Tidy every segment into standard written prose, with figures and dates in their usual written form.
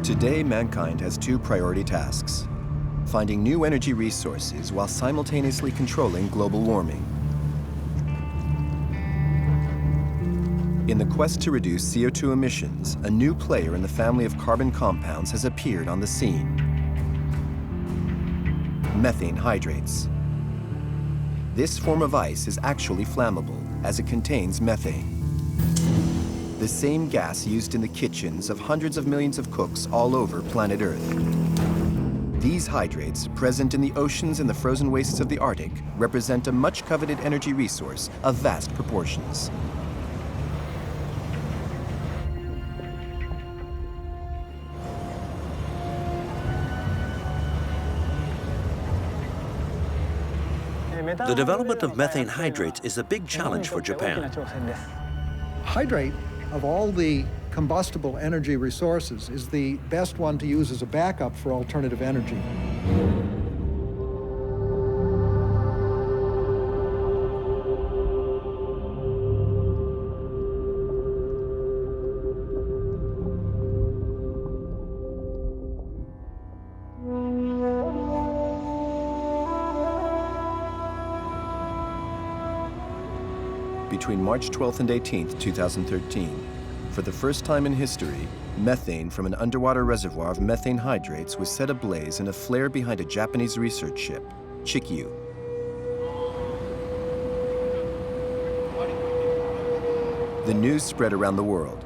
Today, mankind has two priority tasks: finding new energy resources while simultaneously controlling global warming. In the quest to reduce CO2 emissions, a new player in the family of carbon compounds has appeared on the scene: methane hydrates. This form of ice is actually flammable, as it contains methane, the same gas used in the kitchens of hundreds of millions of cooks all over planet Earth. These hydrates, present in the oceans and the frozen wastes of the Arctic, represent a much-coveted energy resource of vast proportions. The development of methane hydrates is a big challenge for Japan. Hydrate, of all the combustible energy resources, is the best one to use as a backup for alternative energy. Between March 12th and 18th, 2013, for the first time in history, methane from an underwater reservoir of methane hydrates was set ablaze in a flare behind a Japanese research ship, Chikyu. The news spread around the world.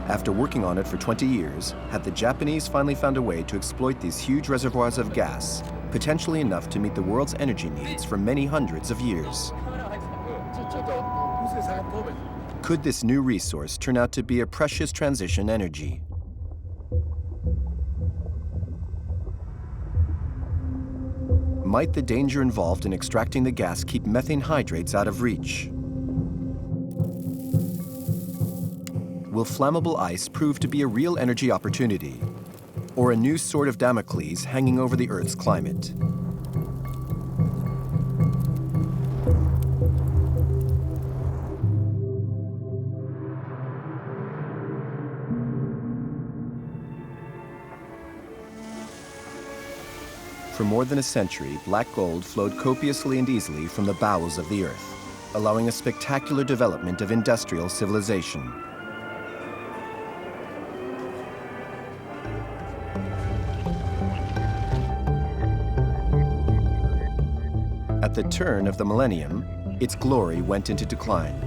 After working on it for 20 years, had the Japanese finally found a way to exploit these huge reservoirs of gas, potentially enough to meet the world's energy needs for many hundreds of years? Could this new resource turn out to be a precious transition energy? Might the danger involved in extracting the gas keep methane hydrates out of reach? Will flammable ice prove to be a real energy opportunity, or a new sword of Damocles hanging over the Earth's climate? For more than a century, black gold flowed copiously and easily from the bowels of the Earth, allowing a spectacular development of industrial civilization. At the turn of the millennium, its glory went into decline.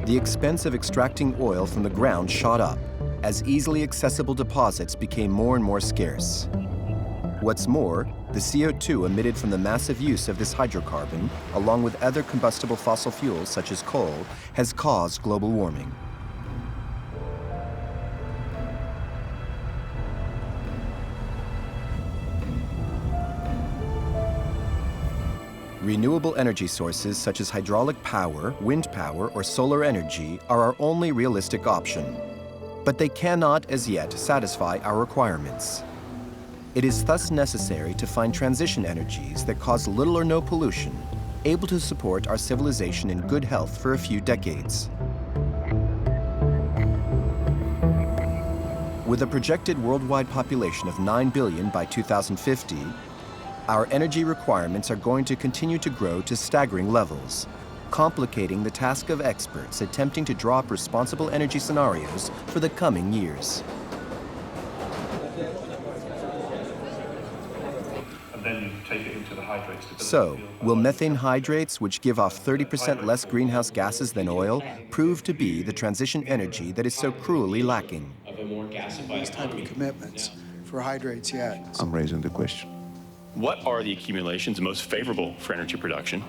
The expense of extracting oil from the ground shot up as easily accessible deposits became more and more scarce. What's more, the CO2 emitted from the massive use of this hydrocarbon, along with other combustible fossil fuels such as coal, has caused global warming. Renewable energy sources such as hydraulic power, wind power, or solar energy are our only realistic option. But they cannot, as yet, satisfy our requirements. It is thus necessary to find transition energies that cause little or no pollution, able to support our civilization in good health for a few decades. With a projected worldwide population of 9 billion by 2050, our energy requirements are going to continue to grow to staggering levels, complicating the task of experts attempting to draw up responsible energy scenarios for the coming years. Then you take it into the hydrates. So, will methane hydrates, which give off 30% less greenhouse gases than oil, prove to be the transition energy that is so cruelly lacking? These type of commitments for hydrates yet. I'm raising the question. What are the accumulations most favorable for energy production?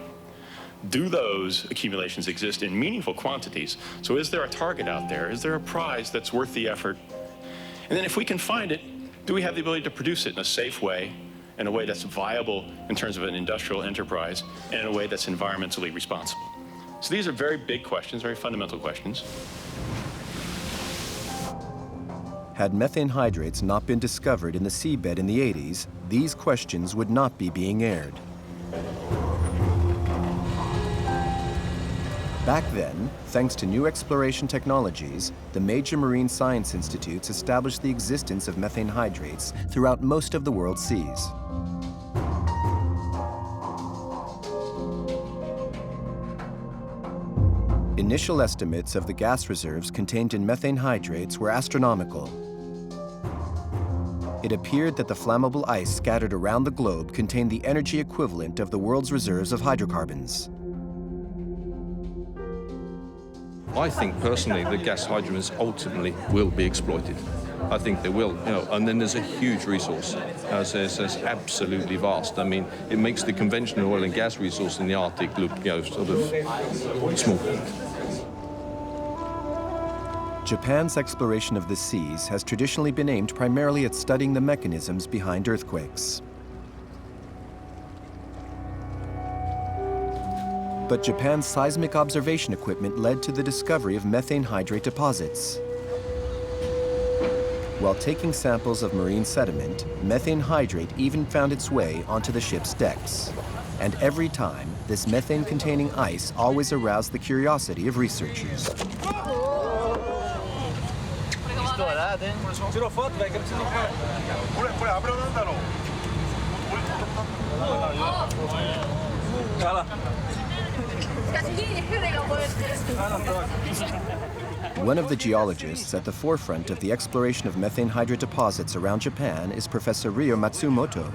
Do those accumulations exist in meaningful quantities? So is there a target out there? Is there a prize that's worth the effort? And then if we can find it, do we have the ability to produce it in a safe way, in a way that's viable in terms of an industrial enterprise, and in a way that's environmentally responsible? So these are very big questions, very fundamental questions. Had methane hydrates not been discovered in the seabed in the 80s, these questions would not be being aired. Back then, thanks to new exploration technologies, the major marine science institutes established the existence of methane hydrates throughout most of the world's seas. Initial estimates of the gas reserves contained in methane hydrates were astronomical. It appeared that the flammable ice scattered around the globe contained the energy equivalent of the world's reserves of hydrocarbons. I think personally the gas hydrocarbons ultimately will be exploited. I think they will, and then there's a huge resource. It's absolutely vast. I mean, it makes the conventional oil and gas resource in the Arctic look, sort of small. Japan's exploration of the seas has traditionally been aimed primarily at studying the mechanisms behind earthquakes. But Japan's seismic observation equipment led to the discovery of methane hydrate deposits. While taking samples of marine sediment, methane hydrate even found its way onto the ship's decks. And every time, this methane-containing ice always aroused the curiosity of researchers. One of the geologists at the forefront of the exploration of methane hydrate deposits around Japan is Professor Ryo Matsumoto.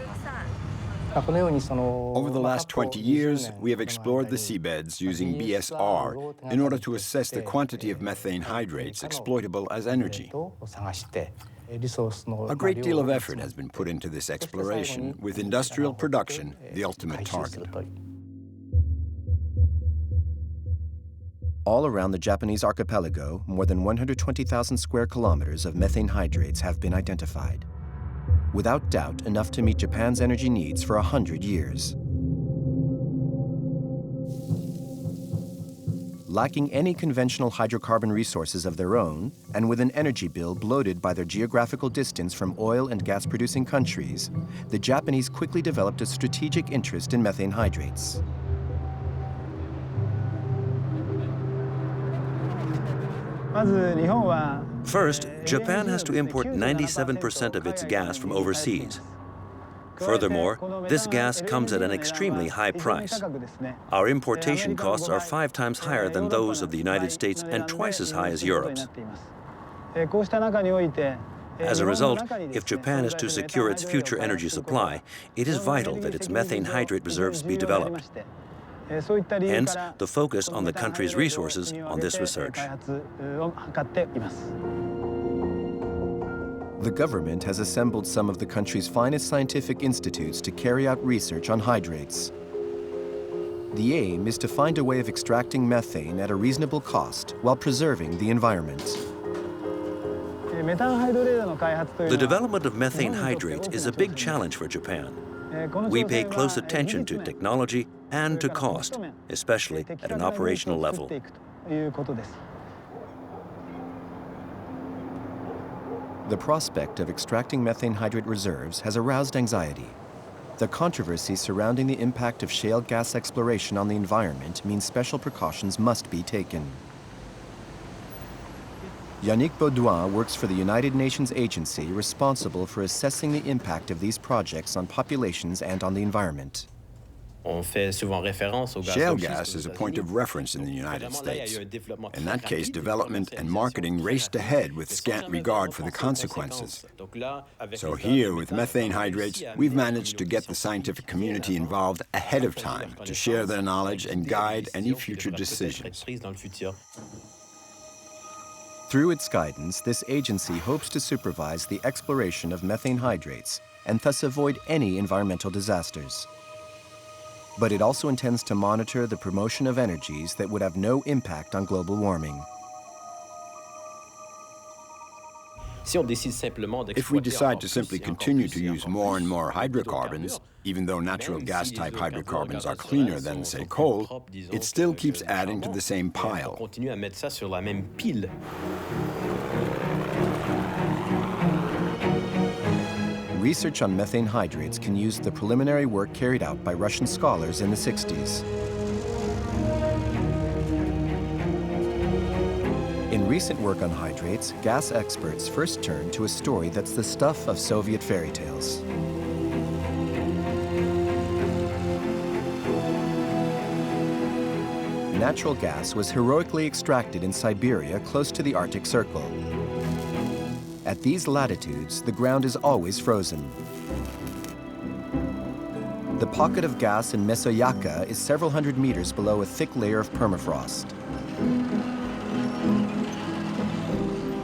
Over the last 20 years, we have explored the seabeds using BSR in order to assess the quantity of methane hydrates exploitable as energy. A great deal of effort has been put into this exploration, with industrial production the ultimate target. All around the Japanese archipelago, more than 120,000 square kilometers of methane hydrates have been identified. Without doubt, enough to meet Japan's energy needs for 100 years. Lacking any conventional hydrocarbon resources of their own, and with an energy bill bloated by their geographical distance from oil and gas-producing countries, the Japanese quickly developed a strategic interest in methane hydrates. First, Japan has to import 97% of its gas from overseas. Furthermore, this gas comes at an extremely high price. Our importation costs are 5 times higher than those of the United States and twice as high as Europe's. As a result, if Japan is to secure its future energy supply, it is vital that its methane hydrate reserves be developed. Hence, the focus on the country's resources on this research. The government has assembled some of the country's finest scientific institutes to carry out research on hydrates. The aim is to find a way of extracting methane at a reasonable cost while preserving the environment. The development of methane hydrates is a big challenge for Japan. We pay close attention to technology and to cost, especially at an operational level. The prospect of extracting methane hydrate reserves has aroused anxiety. The controversy surrounding the impact of shale gas exploration on the environment means special precautions must be taken. Yannick Baudouin works for the United Nations agency responsible for assessing the impact of these projects on populations and on the environment. Shale gas is a point of reference in the United States. In that case, development and marketing raced ahead with scant regard for the consequences. So here, with methane hydrates, we've managed to get the scientific community involved ahead of time to share their knowledge and guide any future decisions. Through its guidance, this agency hopes to supervise the exploration of methane hydrates and thus avoid any environmental disasters. But it also intends to monitor the promotion of energies that would have no impact on global warming. If we decide to simply continue to use more and more hydrocarbons, even though natural gas-type hydrocarbons are cleaner than, say, coal, it still keeps adding to the same pile. Research on methane hydrates can use the preliminary work carried out by Russian scholars in the 60s. recent work on hydrates, gas experts first turned to a story that's the stuff of Soviet fairy tales. Natural gas was heroically extracted in Siberia close to the Arctic Circle. At these latitudes, the ground is always frozen. The pocket of gas in Mesoyaka is several hundred meters below a thick layer of permafrost.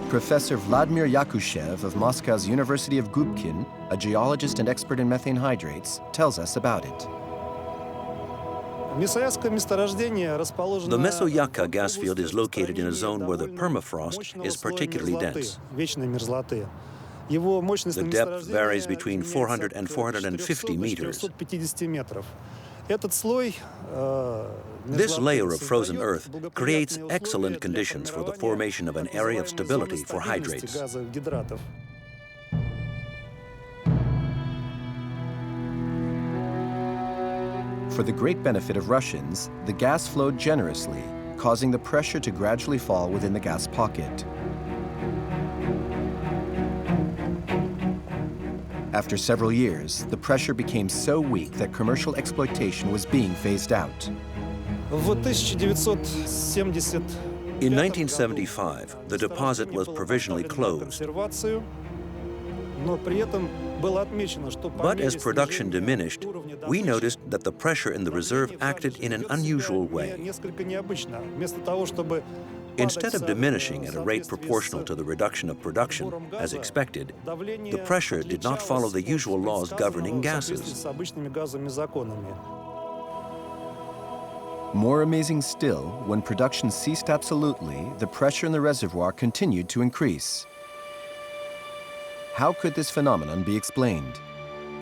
Professor Vladimir Yakushev of Moscow's University of Gubkin, a geologist and expert in methane hydrates, tells us about it. The Mesoyaka gas field is located in a zone where the permafrost is particularly dense. The depth varies between 400 and 450 meters. This layer of frozen earth creates excellent conditions for the formation of an area of stability for hydrates. For the great benefit of Russians, the gas flowed generously, causing the pressure to gradually fall within the gas pocket. After several years, the pressure became so weak that commercial exploitation was being phased out. In 1975, the deposit was provisionally closed. But as production diminished, we noticed that the pressure in the reserve acted in an unusual way. Instead of diminishing at a rate proportional to the reduction of production, as expected, the pressure did not follow the usual laws governing gases. More amazing still, when production ceased absolutely, the pressure in the reservoir continued to increase. How could this phenomenon be explained?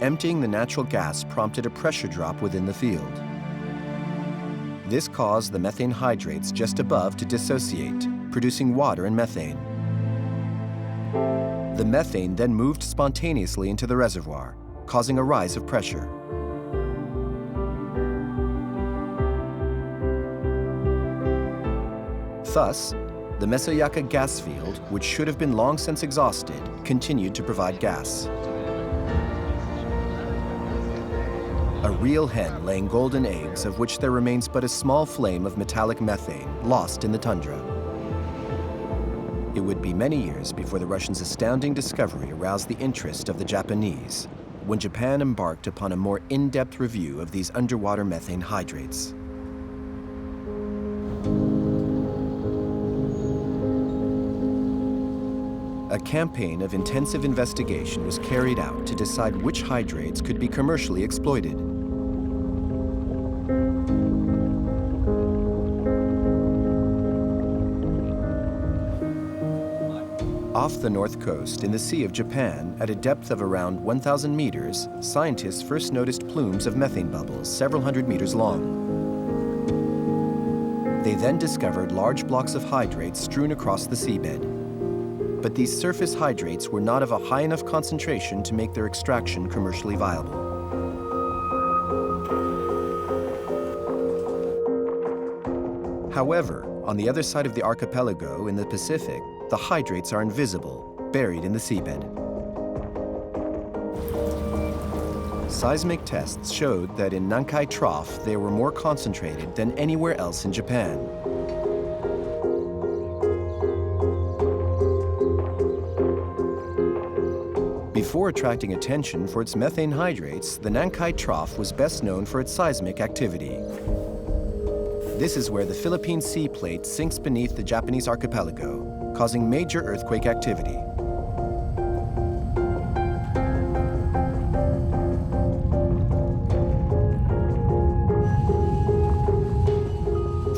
Emptying the natural gas prompted a pressure drop within the field. This caused the methane hydrates just above to dissociate, producing water and methane. The methane then moved spontaneously into the reservoir, causing a rise of pressure. Thus, the Mesoyaka gas field, which should have been long since exhausted, continued to provide gas. A real hen laying golden eggs, of which there remains but a small flame of metallic methane, lost in the tundra. It would be many years before the Russians' astounding discovery aroused the interest of the Japanese, when Japan embarked upon a more in-depth review of these underwater methane hydrates. A campaign of intensive investigation was carried out to decide which hydrates could be commercially exploited. Off the north coast, in the Sea of Japan, at a depth of around 1,000 meters, scientists first noticed plumes of methane bubbles several hundred meters long. They then discovered large blocks of hydrates strewn across the seabed. But these surface hydrates were not of a high enough concentration to make their extraction commercially viable. However, on the other side of the archipelago in the Pacific, the hydrates are invisible, buried in the seabed. Seismic tests showed that in Nankai Trough they were more concentrated than anywhere else in Japan. Before attracting attention for its methane hydrates, the Nankai Trough was best known for its seismic activity. This is where the Philippine Sea Plate sinks beneath the Japanese archipelago, causing major earthquake activity.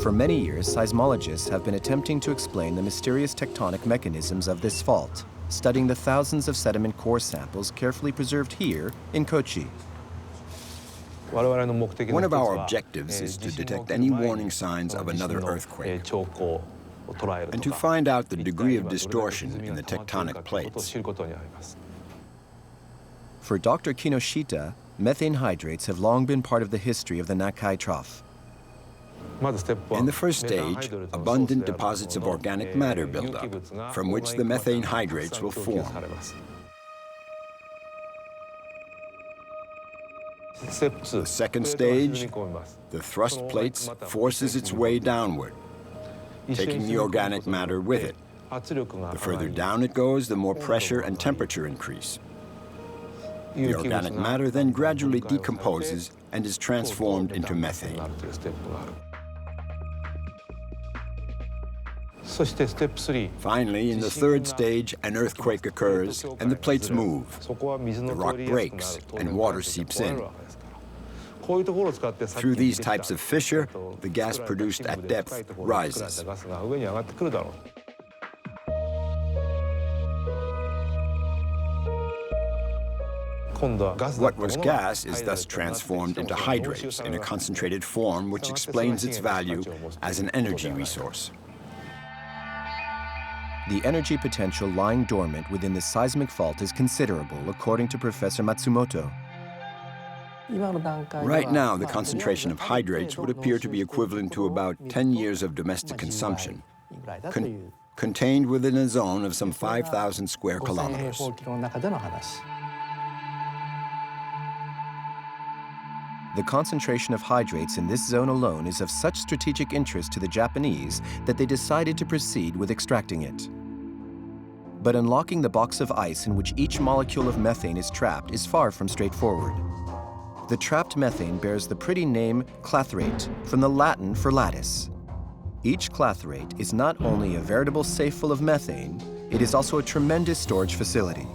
For many years, seismologists have been attempting to explain the mysterious tectonic mechanisms of this fault, studying the thousands of sediment core samples carefully preserved here in Kochi. One of our objectives is to detect any warning signs of another earthquake and to find out the degree of distortion in the tectonic plates. For Dr. Kinoshita, methane hydrates have long been part of the history of the Nankai Trough. In the first stage, abundant deposits of organic matter build up, from which the methane hydrates will form. The second stage, the thrust plates forces its way downward, taking the organic matter with it. The further down it goes, the more pressure and temperature increase. The organic matter then gradually decomposes and is transformed into methane. Finally, in the third stage, an earthquake occurs and the plates move. The rock breaks and water seeps in. Through these types of fissure, the gas produced at depth rises. What was gas is thus transformed into hydrates in a concentrated form, which explains its value as an energy resource. The energy potential lying dormant within the seismic fault is considerable, according to Professor Matsumoto. Right now, the concentration of hydrates would appear to be equivalent to about 10 years of domestic consumption, contained within a zone of some 5,000 square kilometers. The concentration of hydrates in this zone alone is of such strategic interest to the Japanese that they decided to proceed with extracting it. But unlocking the box of ice in which each molecule of methane is trapped is far from straightforward. The trapped methane bears the pretty name clathrate, from the Latin for lattice. Each clathrate is not only a veritable safe full of methane, it is also a tremendous storage facility.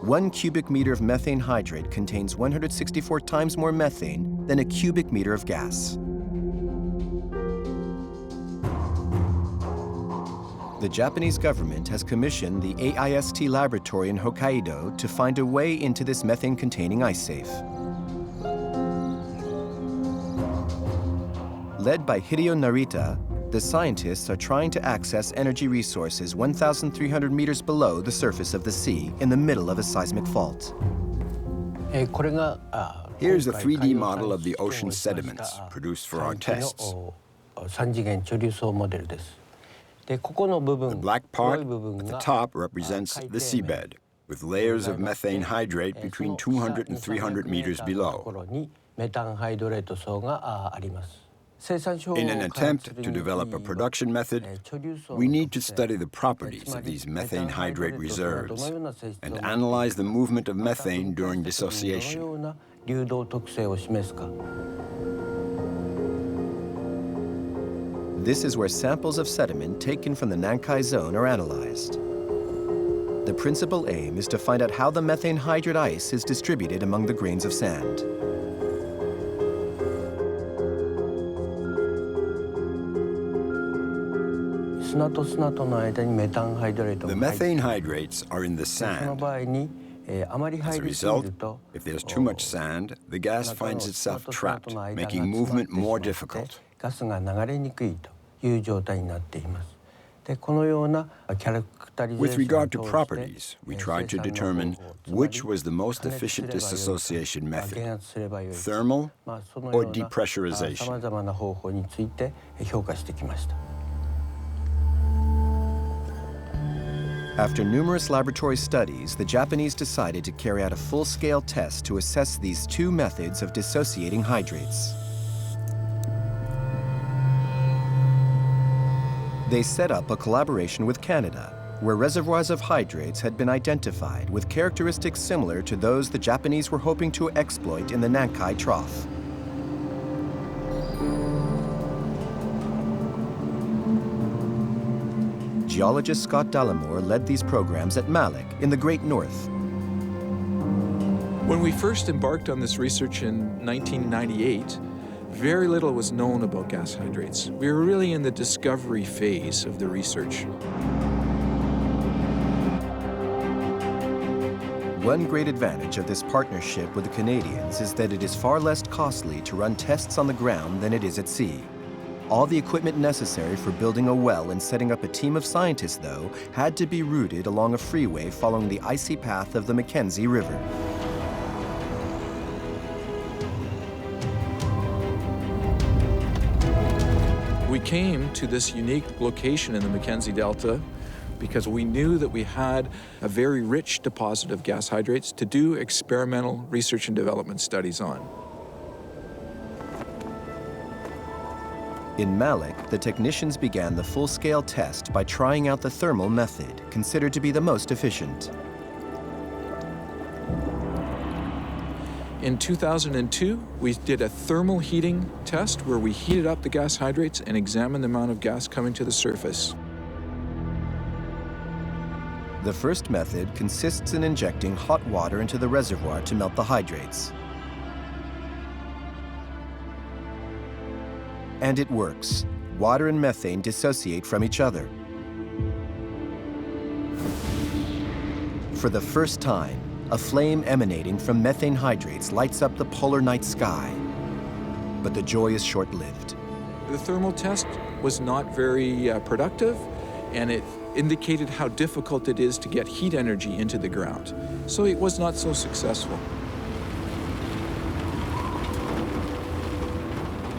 1 cubic meter of methane hydrate contains 164 times more methane than a cubic meter of gas. The Japanese government has commissioned the AIST laboratory in Hokkaido to find a way into this methane-containing ice safe. Led by Hideo Narita, the scientists are trying to access energy resources 1,300 meters below the surface of the sea in the middle of a seismic fault. Here's a 3D model of the ocean sediments produced for our tests. The black part at the top represents the seabed, with layers of methane hydrate between 200 and 300 meters below. In an attempt to develop a production method, we need to study the properties of these methane hydrate reserves and analyze the movement of methane during dissociation. This is where samples of sediment taken from the Nankai zone are analyzed. The principal aim is to find out how the methane hydrate ice is distributed among the grains of sand. The methane hydrates are in the sand. As a result, if there's too much sand, the gas finds itself trapped, making movement more difficult. With regard to properties, we tried to determine which was the most efficient dissociation method, thermal or depressurization. After numerous laboratory studies, the Japanese decided to carry out a full-scale test to assess these two methods of dissociating hydrates. They set up a collaboration with Canada, where reservoirs of hydrates had been identified with characteristics similar to those the Japanese were hoping to exploit in the Nankai Trough. Geologist Scott Dallimore led these programs at Malik in the Great North. When we first embarked on this research in 1998, very little was known about gas hydrates. We were really in the discovery phase of the research. One great advantage of this partnership with the Canadians is that it is far less costly to run tests on the ground than it is at sea. All the equipment necessary for building a well and setting up a team of scientists, though, had to be routed along a freeway following the icy path of the Mackenzie River. we came to this unique location in the Mackenzie Delta because we knew that we had a very rich deposit of gas hydrates to do experimental research and development studies on. In Malik, the technicians began the full-scale test by trying out the thermal method, considered to be the most efficient. In 2002, we did a thermal heating test where we heated up the gas hydrates and examined the amount of gas coming to the surface. The first method consists in injecting hot water into the reservoir to melt the hydrates. And it works. Water and methane dissociate from each other. For the first time, a flame emanating from methane hydrates lights up the polar night sky. But the joy is short-lived. The thermal test was not very productive, and it indicated how difficult it is to get heat energy into the ground. So it was not so successful.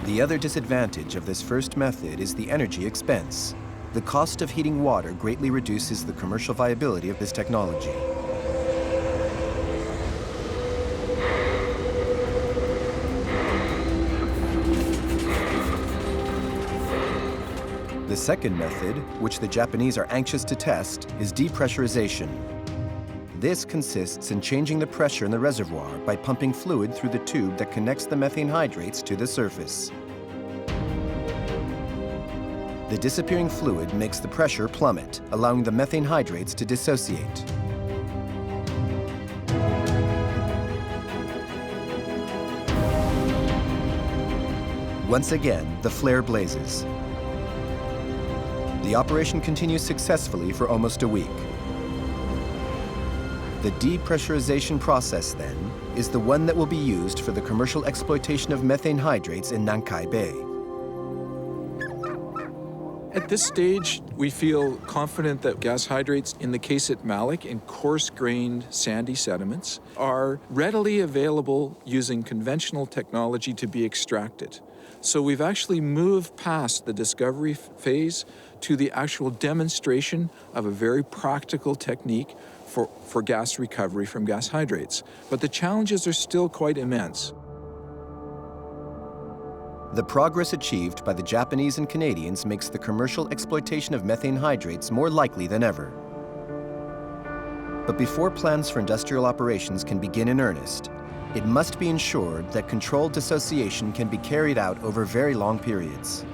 The other disadvantage of this first method is the energy expense. The cost of heating water greatly reduces the commercial viability of this technology. The second method, which the Japanese are anxious to test, is depressurization. This consists in changing the pressure in the reservoir by pumping fluid through the tube that connects the methane hydrates to the surface. The disappearing fluid makes the pressure plummet, allowing the methane hydrates to dissociate. Once again, the flare blazes. The operation continues successfully for almost a week. The depressurization process, then, is the one that will be used for the commercial exploitation of methane hydrates in Nankai Bay. At this stage, we feel confident that gas hydrates, in the case at Malik, in coarse-grained sandy sediments, are readily available using conventional technology to be extracted. So we've actually moved past the discovery phase to the actual demonstration of a very practical technique for gas recovery from gas hydrates. But the challenges are still quite immense. The progress achieved by the Japanese and Canadians makes the commercial exploitation of methane hydrates more likely than ever. But before plans for industrial operations can begin in earnest, it must be ensured that controlled dissociation can be carried out over very long periods.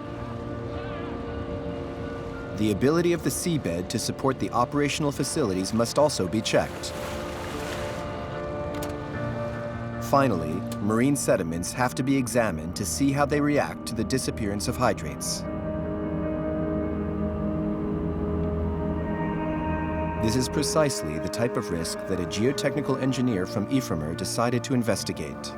The ability of the seabed to support the operational facilities must also be checked. Finally, marine sediments have to be examined to see how they react to the disappearance of hydrates. This is precisely the type of risk that a geotechnical engineer from IFREMER decided to investigate.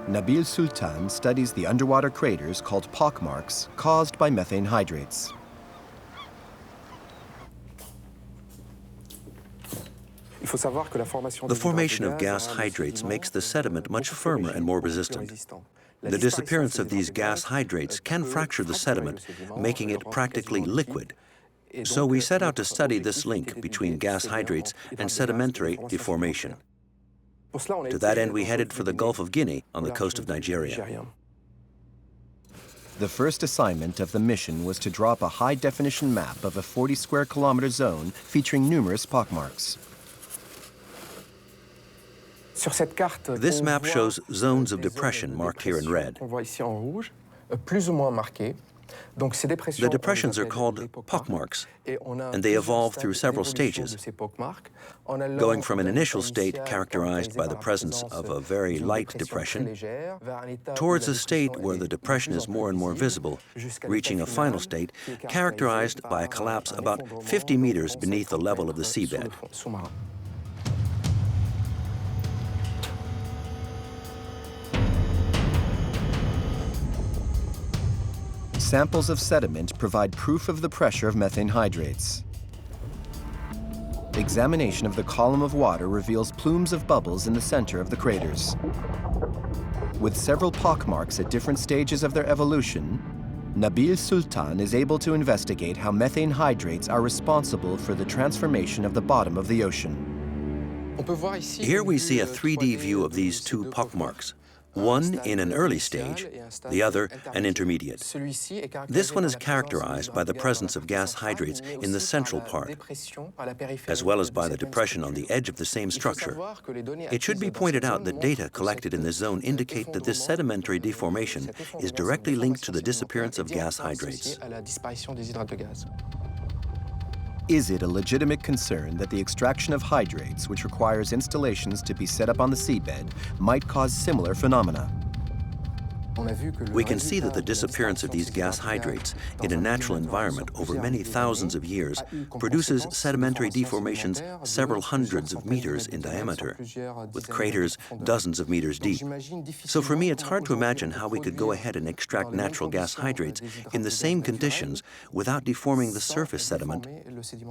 Nabil Sultan studies the underwater craters called pockmarks caused by methane hydrates. The formation of gas hydrates makes the sediment much firmer and more resistant. The disappearance of these gas hydrates can fracture the sediment, making it practically liquid. So we set out to study this link between gas hydrates and sedimentary deformation. To that end, we headed for the Gulf of Guinea on the coast of Nigeria. The first assignment of the mission was to draw up a high-definition map of a 40-square-kilometer zone featuring numerous pockmarks. This map shows zones of depression marked here in red. The depressions are called pockmarks, and they evolve through several stages, going from an initial state characterized by the presence of a very light depression towards a state where the depression is more and more visible, reaching a final state characterized by a collapse about 50 meters beneath the level of the seabed. Samples of sediment provide proof of the pressure of methane hydrates. Examination of the column of water reveals plumes of bubbles in the center of the craters. With several pockmarks at different stages of their evolution, Nabil Sultan is able to investigate how methane hydrates are responsible for the transformation of the bottom of the ocean. Here we see a 3D view of these two pockmarks, one in an early stage, the other an intermediate. This one is characterized by the presence of gas hydrates in the central part, as well as by the depression on the edge of the same structure. It should be pointed out that data collected in this zone indicate that this sedimentary deformation is directly linked to the disappearance of gas hydrates. Is it a legitimate concern that the extraction of hydrates, which requires installations to be set up on the seabed, might cause similar phenomena? We can see that the disappearance of these gas hydrates in a natural environment over many thousands of years produces sedimentary deformations several hundreds of meters in diameter, with craters dozens of meters deep. So for me, it's hard to imagine how we could go ahead and extract natural gas hydrates in the same conditions without deforming the surface sediment,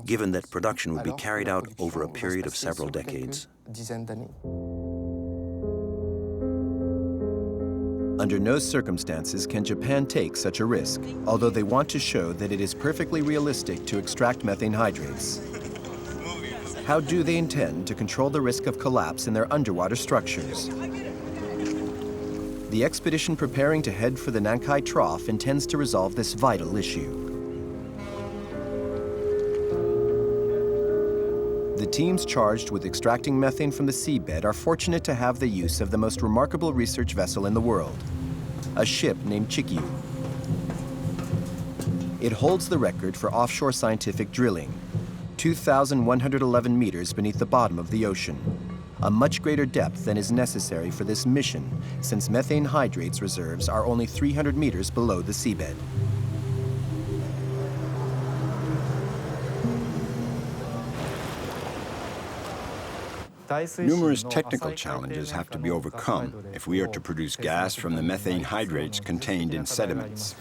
given that production would be carried out over a period of several decades. Under no circumstances can Japan take such a risk, although they want to show that it is perfectly realistic to extract methane hydrates. How do they intend to control the risk of collapse in their underwater structures? The expedition preparing to head for the Nankai Trough intends to resolve this vital issue. The teams charged with extracting methane from the seabed are fortunate to have the use of the most remarkable research vessel in the world, a ship named Chikyu. It holds the record for offshore scientific drilling, 2,111 meters beneath the bottom of the ocean, a much greater depth than is necessary for this mission, since methane hydrates reserves are only 300 meters below the seabed. Numerous technical challenges have to be overcome if we are to produce gas from the methane hydrates contained in sediments.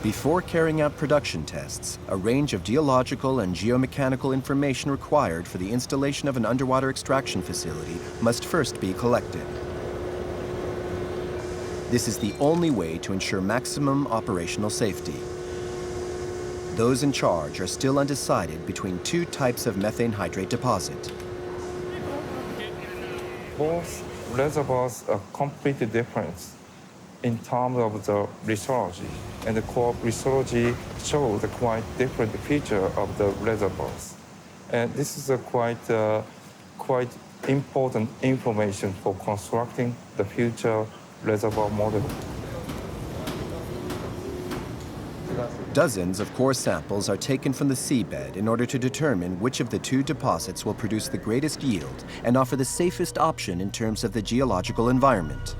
Before carrying out production tests, a range of geological and geomechanical information required for the installation of an underwater extraction facility must first be collected. This is the only way to ensure maximum operational safety. Those in charge are still undecided between two types of methane hydrate deposit. Both reservoirs are completely different in terms of the lithology, and the core lithology shows a quite different feature of the reservoirs. And this is a quite important information for constructing the future reservoir model. Dozens of core samples are taken from the seabed in order to determine which of the two deposits will produce the greatest yield and offer the safest option in terms of the geological environment.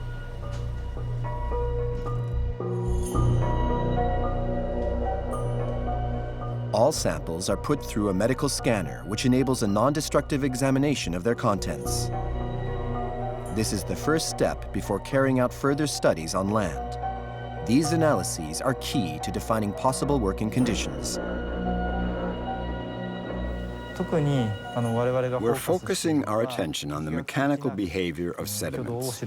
All samples are put through a medical scanner, which enables a non-destructive examination of their contents. This is the first step before carrying out further studies on land. These analyses are key to defining possible working conditions. We're focusing our attention on the mechanical behavior of sediments.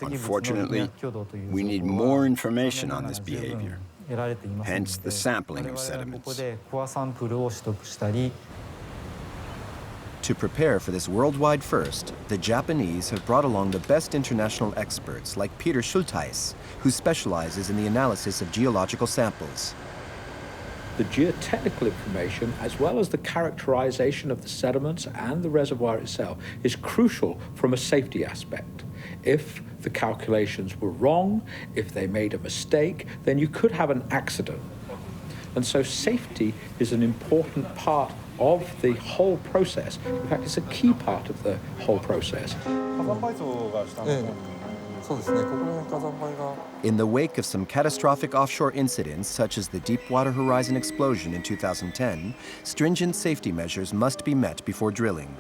Unfortunately, we need more information on this behavior, hence the sampling of sediments. To prepare for this worldwide first, the Japanese have brought along the best international experts like Peter Schultheis, who specializes in the analysis of geological samples. The geotechnical information, as well as the characterization of the sediments and the reservoir itself, is crucial from a safety aspect. If the calculations were wrong, if they made a mistake, then you could have an accident. And so safety is an important part of the whole process. In fact, it's a key part of the whole process. In the wake of some catastrophic offshore incidents, such as the Deepwater Horizon explosion in 2010, stringent safety measures must be met before drilling.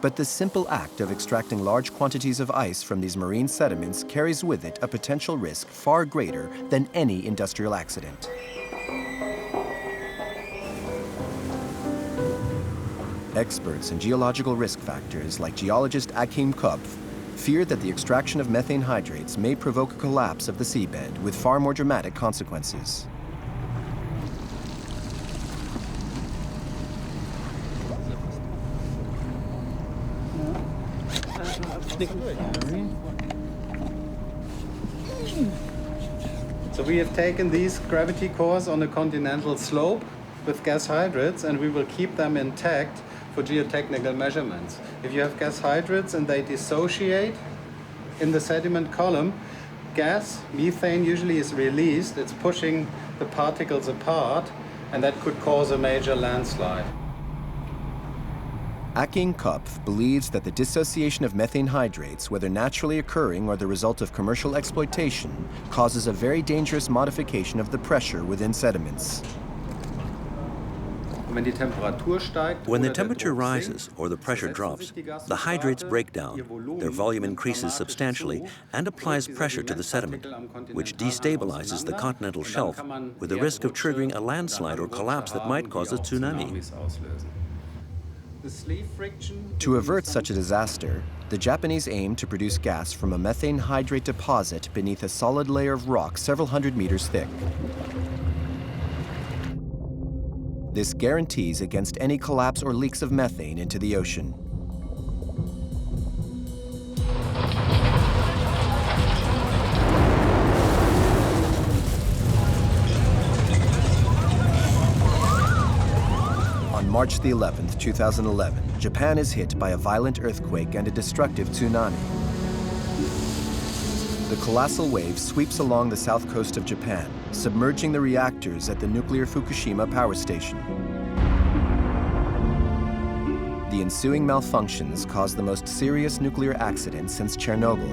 But the simple act of extracting large quantities of ice from these marine sediments carries with it a potential risk far greater than any industrial accident. Experts in geological risk factors like geologist Achim Kopf fear that the extraction of methane hydrates may provoke a collapse of the seabed with far more dramatic consequences. So we have taken these gravity cores on a continental slope with gas hydrates, and we will keep them intact for geotechnical measurements. If you have gas hydrates and they dissociate in the sediment column, gas, methane, usually is released. It's pushing the particles apart, and that could cause a major landslide. Achim Kopf believes that the dissociation of methane hydrates, whether naturally occurring or the result of commercial exploitation, causes a very dangerous modification of the pressure within sediments. When the temperature rises or the pressure drops, the hydrates break down, their volume increases substantially, and applies pressure to the sediment, which destabilizes the continental shelf with the risk of triggering a landslide or collapse that might cause a tsunami. To avert such a disaster, the Japanese aim to produce gas from a methane hydrate deposit beneath a solid layer of rock several hundred meters thick. This guarantees against any collapse or leaks of methane into the ocean. On March the 11th, 2011, Japan is hit by a violent earthquake and a destructive tsunami. The colossal wave sweeps along the south coast of Japan, submerging the reactors at the nuclear Fukushima power station. The ensuing malfunctions caused the most serious nuclear accident since Chernobyl.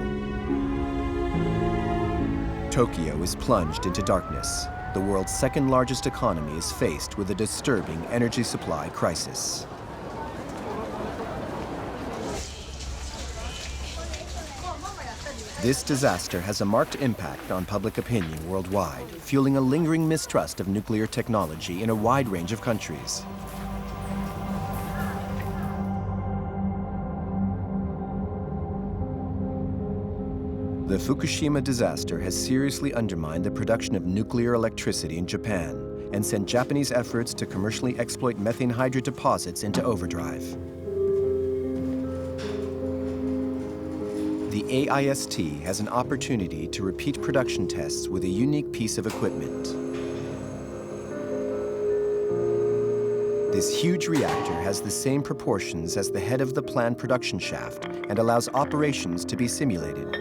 Tokyo is plunged into darkness. The world's second largest economy is faced with a disturbing energy supply crisis. This disaster has a marked impact on public opinion worldwide, fueling a lingering mistrust of nuclear technology in a wide range of countries. The Fukushima disaster has seriously undermined the production of nuclear electricity in Japan and sent Japanese efforts to commercially exploit methane hydrate deposits into overdrive. The AIST has an opportunity to repeat production tests with a unique piece of equipment. This huge reactor has the same proportions as the head of the planned production shaft and allows operations to be simulated.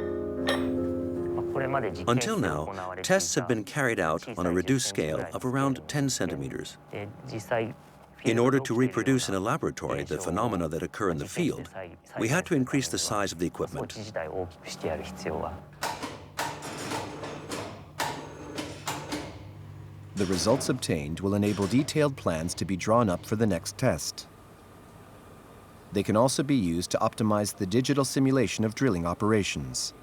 Until now, tests have been carried out on a reduced scale of around 10 centimeters. In order to reproduce in a laboratory the phenomena that occur in the field, we had to increase the size of the equipment. The results obtained will enable detailed plans to be drawn up for the next test. They can also be used to optimize the digital simulation of drilling operations.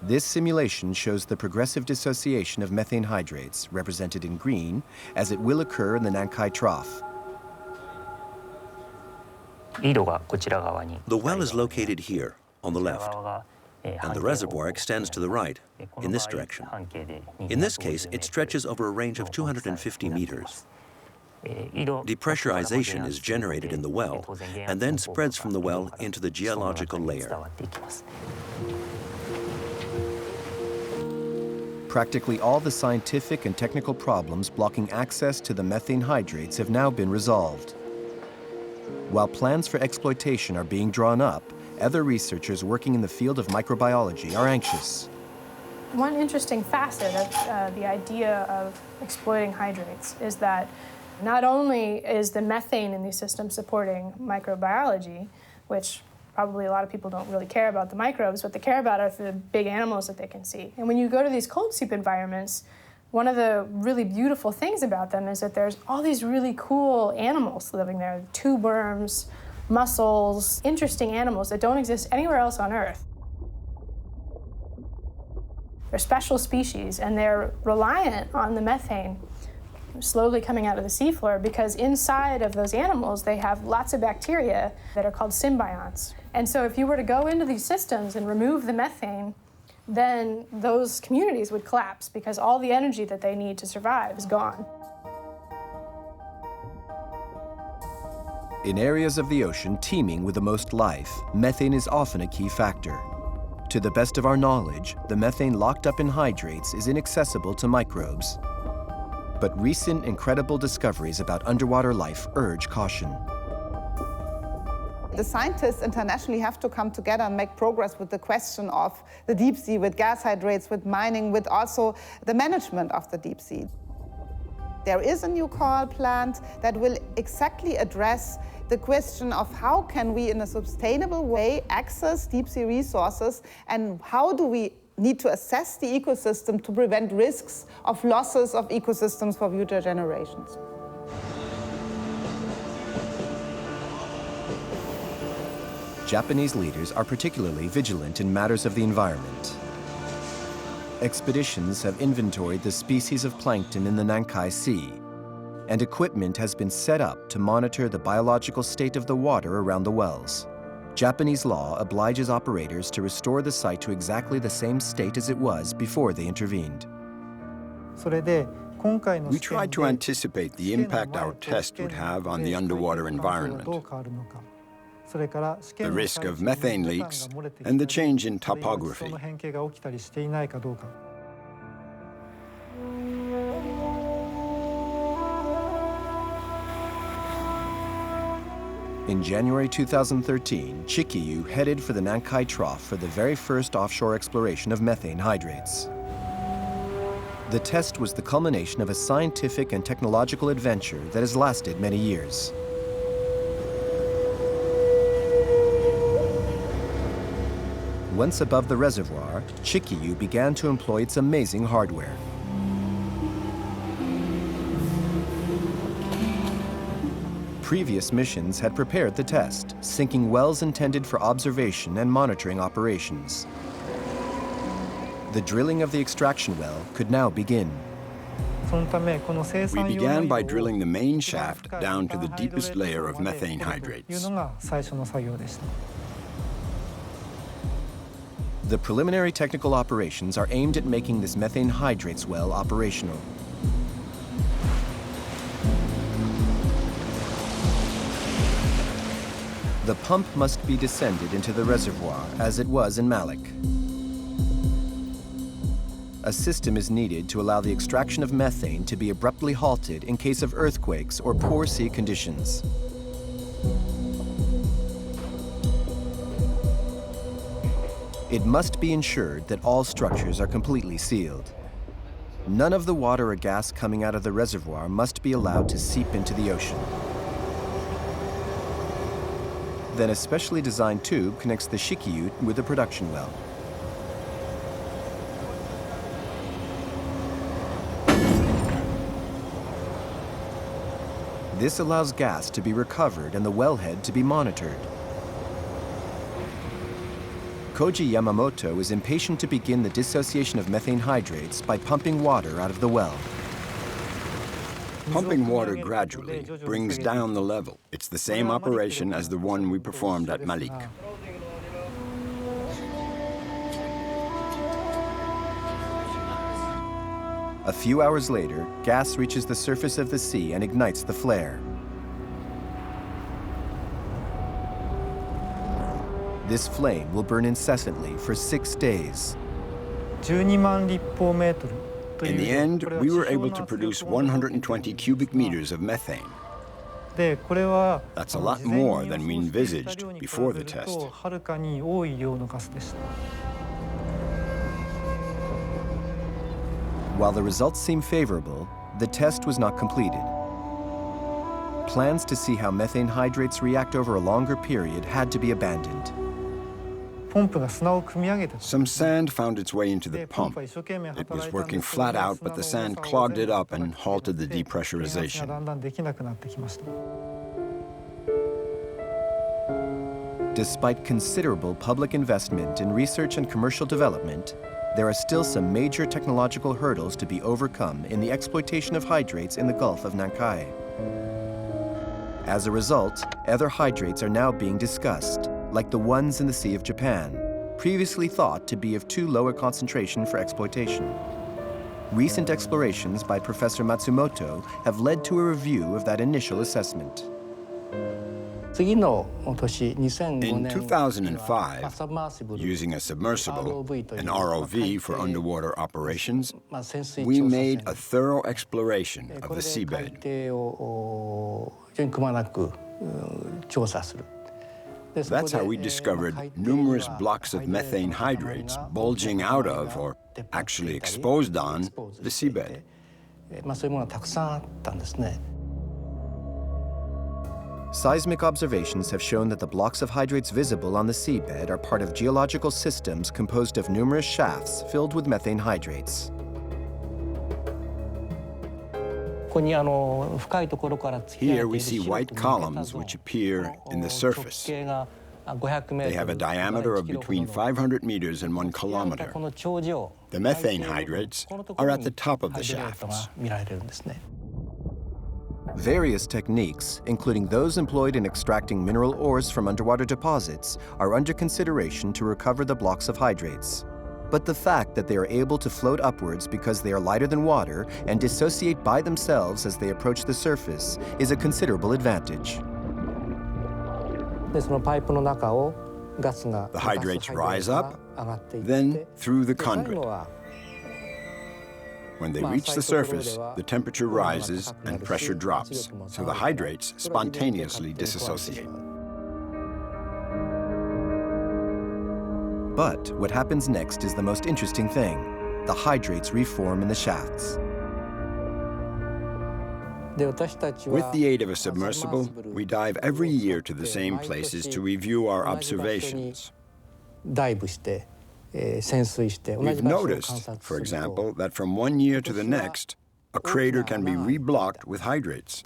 This simulation shows the progressive dissociation of methane hydrates, represented in green, as it will occur in the Nankai Trough. The well is located here, on the left, and the reservoir extends to the right, in this direction. In this case, it stretches over a range of 250 meters. Depressurization is generated in the well, and then spreads from the well into the geological layer. Practically all the scientific and technical problems blocking access to the methane hydrates have now been resolved. While plans for exploitation are being drawn up, other researchers working in the field of microbiology are anxious. One interesting facet of the idea of exploiting hydrates is that not only is the methane in these systems supporting microbiology, which probably a lot of people don't really care about the microbes. What they care about are the big animals that they can see. And when you go to these cold soup environments, one of the really beautiful things about them is that there's all these really cool animals living there. Tube worms, mussels, interesting animals that don't exist anywhere else on Earth. They're special species, and they're reliant on the methane slowly coming out of the seafloor, because inside of those animals, they have lots of bacteria that are called symbionts. And so if you were to go into these systems and remove the methane, then those communities would collapse because all the energy that they need to survive is gone. In areas of the ocean teeming with the most life, methane is often a key factor. To the best of our knowledge, the methane locked up in hydrates is inaccessible to microbes. But recent incredible discoveries about underwater life urge caution. The scientists internationally have to come together and make progress with the question of the deep sea, with gas hydrates, with mining, with also the management of the deep sea. There is a new coral plant that will exactly address the question of how can we, in a sustainable way, access deep sea resources, and how do we need to assess the ecosystem to prevent risks of losses of ecosystems for future generations. Japanese leaders are particularly vigilant in matters of the environment. Expeditions have inventoried the species of plankton in the Nankai Sea, and equipment has been set up to monitor the biological state of the water around the wells. Japanese law obliges operators to restore the site to exactly the same state as it was before they intervened. We tried to anticipate the impact our test would have on the underwater environment, the risk of methane leaks, and the change in topography. In January 2013, Chikiyu headed for the Nankai Trough for the very first offshore exploration of methane hydrates. The test was the culmination of a scientific and technological adventure that has lasted many years. Once above the reservoir, Chikiyu began to employ its amazing hardware. Previous missions had prepared the test, sinking wells intended for observation and monitoring operations. The drilling of the extraction well could now begin. We began by drilling the main shaft down to the deepest layer of methane hydrates. The preliminary technical operations are aimed at making this methane hydrates well operational. The pump must be descended into the reservoir, as it was in Malik. A system is needed to allow the extraction of methane to be abruptly halted in case of earthquakes or poor sea conditions. It must be ensured that all structures are completely sealed. None of the water or gas coming out of the reservoir must be allowed to seep into the ocean. Then a specially designed tube connects the Chikiyu with the production well. This allows gas to be recovered and the wellhead to be monitored. Koji Yamamoto is impatient to begin the dissociation of methane hydrates by pumping water out of the well. Pumping water gradually brings down the level. It's the same operation as the one we performed at Malik. A few hours later, gas reaches the surface of the sea and ignites the flare. This flame will burn incessantly for 6 days. In the end, we were able to produce 120 cubic meters of methane. That's a lot more than we envisaged before the test. While the results seem favorable, the test was not completed. Plans to see how methane hydrates react over a longer period had to be abandoned. Some sand found its way into the pump. It was working flat out, but the sand clogged it up and halted the depressurization. Despite considerable public investment in research and commercial development, there are still some major technological hurdles to be overcome in the exploitation of hydrates in the Gulf of Nankai. As a result, other hydrates are now being discussed, like the ones in the Sea of Japan, previously thought to be of too low a concentration for exploitation. Recent explorations by Professor Matsumoto have led to a review of that initial assessment. In 2005, using a submersible, an ROV for underwater operations, we made a thorough exploration of the seabed. That's how we discovered numerous blocks of methane hydrates bulging out of, or actually exposed on, the seabed. Seismic observations have shown that the blocks of hydrates visible on the seabed are part of geological systems composed of numerous shafts filled with methane hydrates. Here we see white columns which appear in the surface. They have a diameter of between 500 meters and 1 kilometer. The methane hydrates are at the top of the shafts. Various techniques, including those employed in extracting mineral ores from underwater deposits, are under consideration to recover the blocks of hydrates. But the fact that they are able to float upwards because they are lighter than water and dissociate by themselves as they approach the surface is a considerable advantage. The hydrates rise up, then through the conduit. When they reach the surface, the temperature rises and pressure drops, so the hydrates spontaneously dissociate. But what happens next is the most interesting thing. The hydrates reform in the shafts. With the aid of a submersible, we dive every year to the same places to review our observations. We've noticed, for example, that from one year to the next, a crater can be reblocked with hydrates.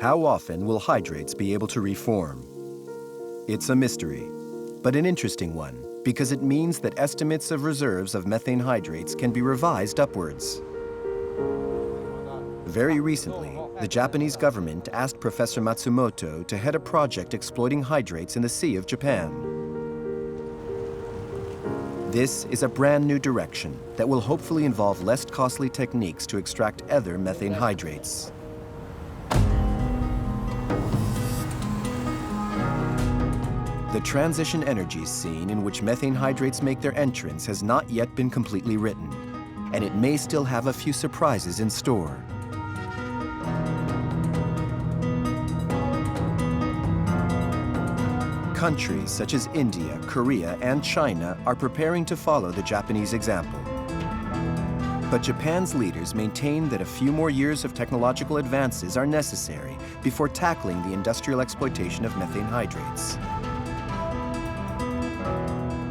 How often will hydrates be able to reform? It's a mystery, but an interesting one, because it means that estimates of reserves of methane hydrates can be revised upwards. Very recently, the Japanese government asked Professor Matsumoto to head a project exploiting hydrates in the Sea of Japan. This is a brand new direction that will hopefully involve less costly techniques to extract other methane hydrates. The transition energies scene in which methane hydrates make their entrance has not yet been completely written, and it may still have a few surprises in store. Countries such as India, Korea, and China are preparing to follow the Japanese example. But Japan's leaders maintain that a few more years of technological advances are necessary before tackling the industrial exploitation of methane hydrates.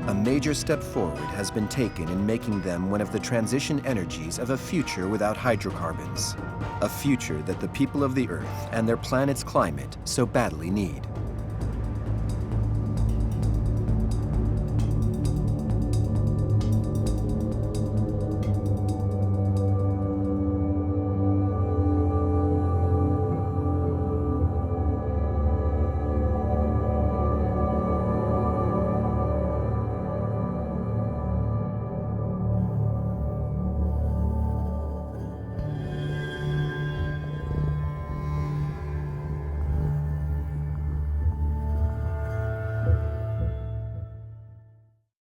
A major step forward has been taken in making them one of the transition energies of a future without hydrocarbons, a future that the people of the Earth and their planet's climate so badly need.